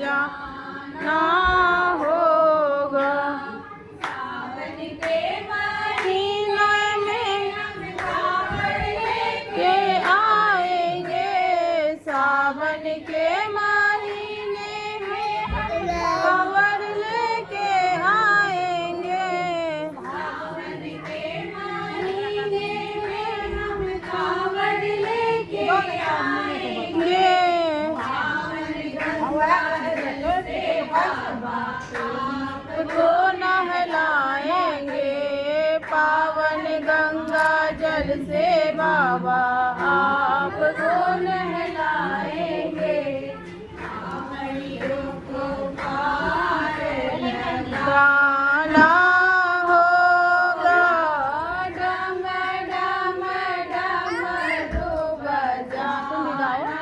बजाना होगा। सावन के महीने में के आएंगे, सावन के महीने में कांवर लेके आएंगे। सावन के महीने में हम कांवर लेके आएंगे। आपको नहलाएंगे पावन गंगा जल से बाबा, आपको नहलाएंगे। गाना होगा डम डम डमरू बजाना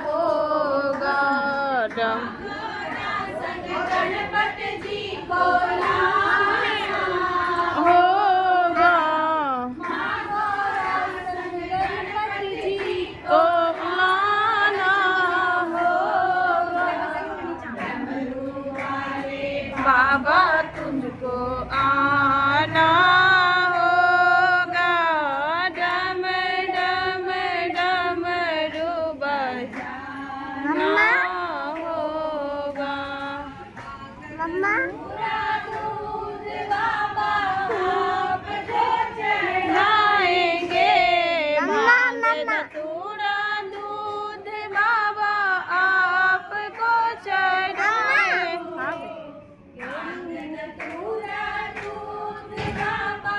होगा। डम गणपति जी को लाना होगा। गणपति जी को लाना होगा। बाबा तुझको आना होगा। डम डम डमरू बजाना होगा। मम्मा बाबा आपको चढ़ाएंगे। थोड़ा दूध बाबा आपको चढ़ाएंगे। थोड़ा दूध बाबा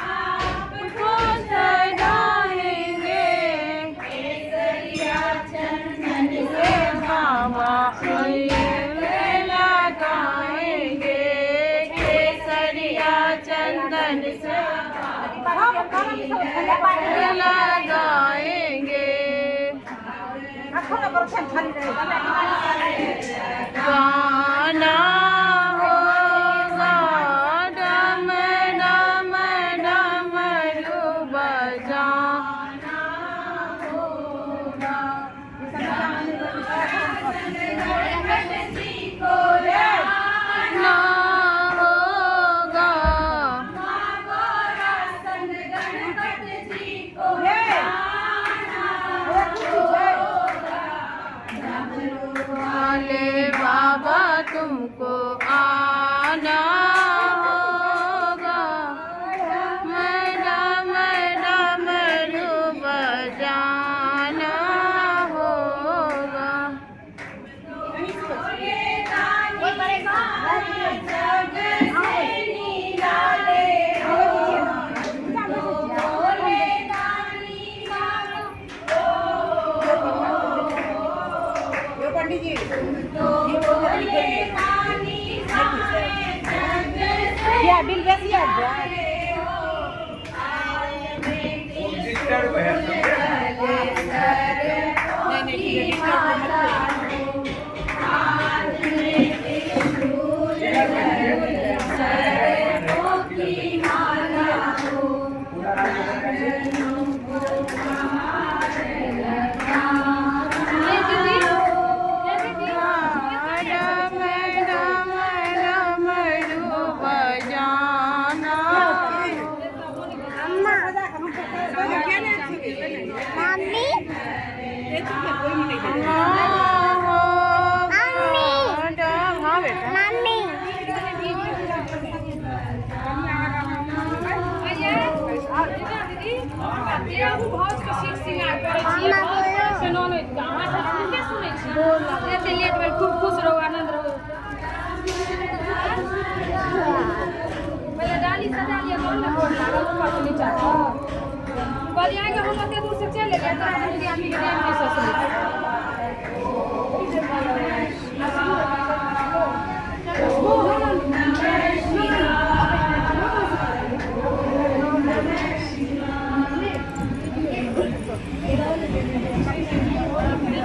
आपको चढ़ाएंगे। केसरिया चंदन से बाबा लगाएंगे। केसरिया चंदन से लगाएंगे। गाना होगा डम डम डमरू बजाना होगा। गणपति जी को लाना होगा। गणपति जी को लाना होगा। वाले बाबा तुमको आना होगा। मैडम डमरू बजाना होगा। पंडित जी क्या बिल कैसी है? खूब खुश रहो, आनंद रहो। पहले डाली सजा लिया तो ना बोल लगा ऊपर से नीचे। पर यहाँ के हम लोग दूर से चले गए तो हम लोग आदमी के टाइम में सोच